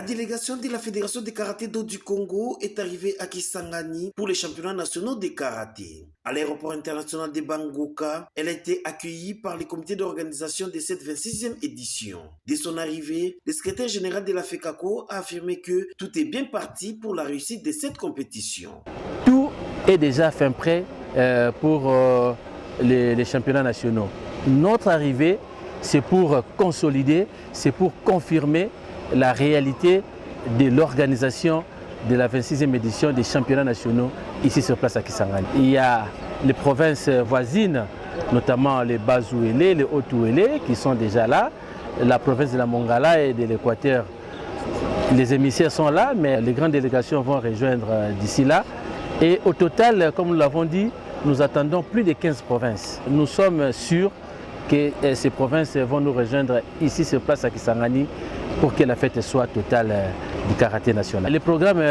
délégation de la Fédération de karaté d'eau du Congo est arrivée à Kisangani pour les championnats nationaux de karaté. À l'aéroport international de Bangoka, elle a été accueillie par le comité d'organisation de cette 26e édition. Dès son arrivée, le secrétaire général de la FECACO a affirmé que tout est bien parti pour la réussite de cette compétition. Tout est déjà fin prêt pour les championnats nationaux. Notre arrivée, c'est pour consolider, c'est pour confirmer la réalité de l'organisation de la 26e édition des championnats nationaux ici sur place à Kisangani. Il y a les provinces voisines, notamment les Bas-Ouélé, les Haut-Ouélé qui sont déjà là, la province de la Mongala et de l'Équateur. Les émissaires sont là, mais les grandes délégations vont rejoindre d'ici là. Et au total, comme nous l'avons dit, nous attendons plus de 15 provinces. Nous sommes sûrs que ces provinces vont nous rejoindre ici sur place à Kisangani pour que la fête soit totale du karaté national. Les programmes,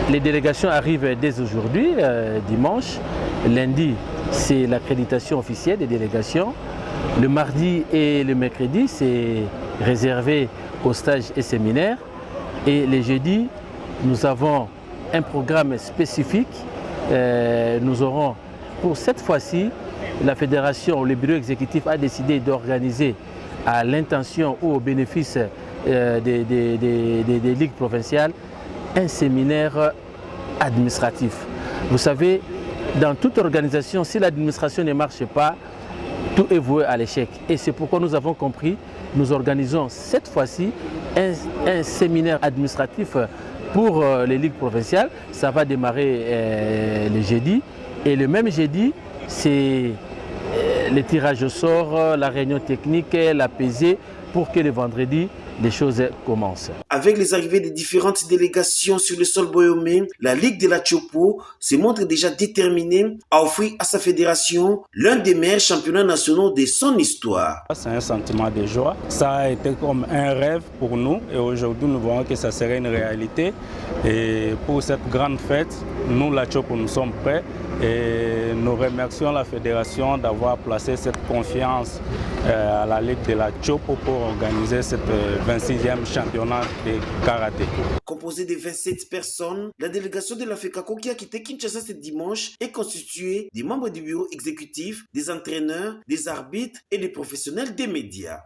les délégations arrivent dès aujourd'hui, dimanche. Lundi, c'est l'accréditation officielle des délégations. Le mardi et le mercredi, c'est réservé aux stages et séminaires. Et les jeudis, nous avons un programme spécifique. Nous aurons, pour cette fois-ci, la fédération, le bureau exécutif a décidé d'organiser à l'intention ou au bénéfice des ligues provinciales un séminaire administratif. Vous savez, dans toute organisation, si l'administration ne marche pas, tout est voué à l'échec. Et c'est pourquoi nous avons compris, nous organisons cette fois-ci un séminaire administratif pour les ligues provinciales. Ça va démarrer le jeudi. Et le même jeudi, c'est le tirage au sort, la réunion technique, la pesée, pour que le vendredi, les choses commencent. Avec les arrivées des différentes délégations sur le sol boyomé, la Ligue de la Chopo se montre déjà déterminée à offrir à sa fédération l'un des meilleurs championnats nationaux de son histoire. C'est un sentiment de joie. Ça a été comme un rêve pour nous et aujourd'hui nous voyons que ça serait une réalité. Et pour cette grande fête, nous, la Chopo, nous sommes prêts et nous remercions la fédération d'avoir placé cette confiance à la Ligue de la Chopo pour organiser cette 26e championnat de karaté. Composée de 27 personnes, la délégation de la FECACO qui a quitté Kinshasa ce dimanche est constituée des membres du bureau exécutif, des entraîneurs, des arbitres et des professionnels des médias.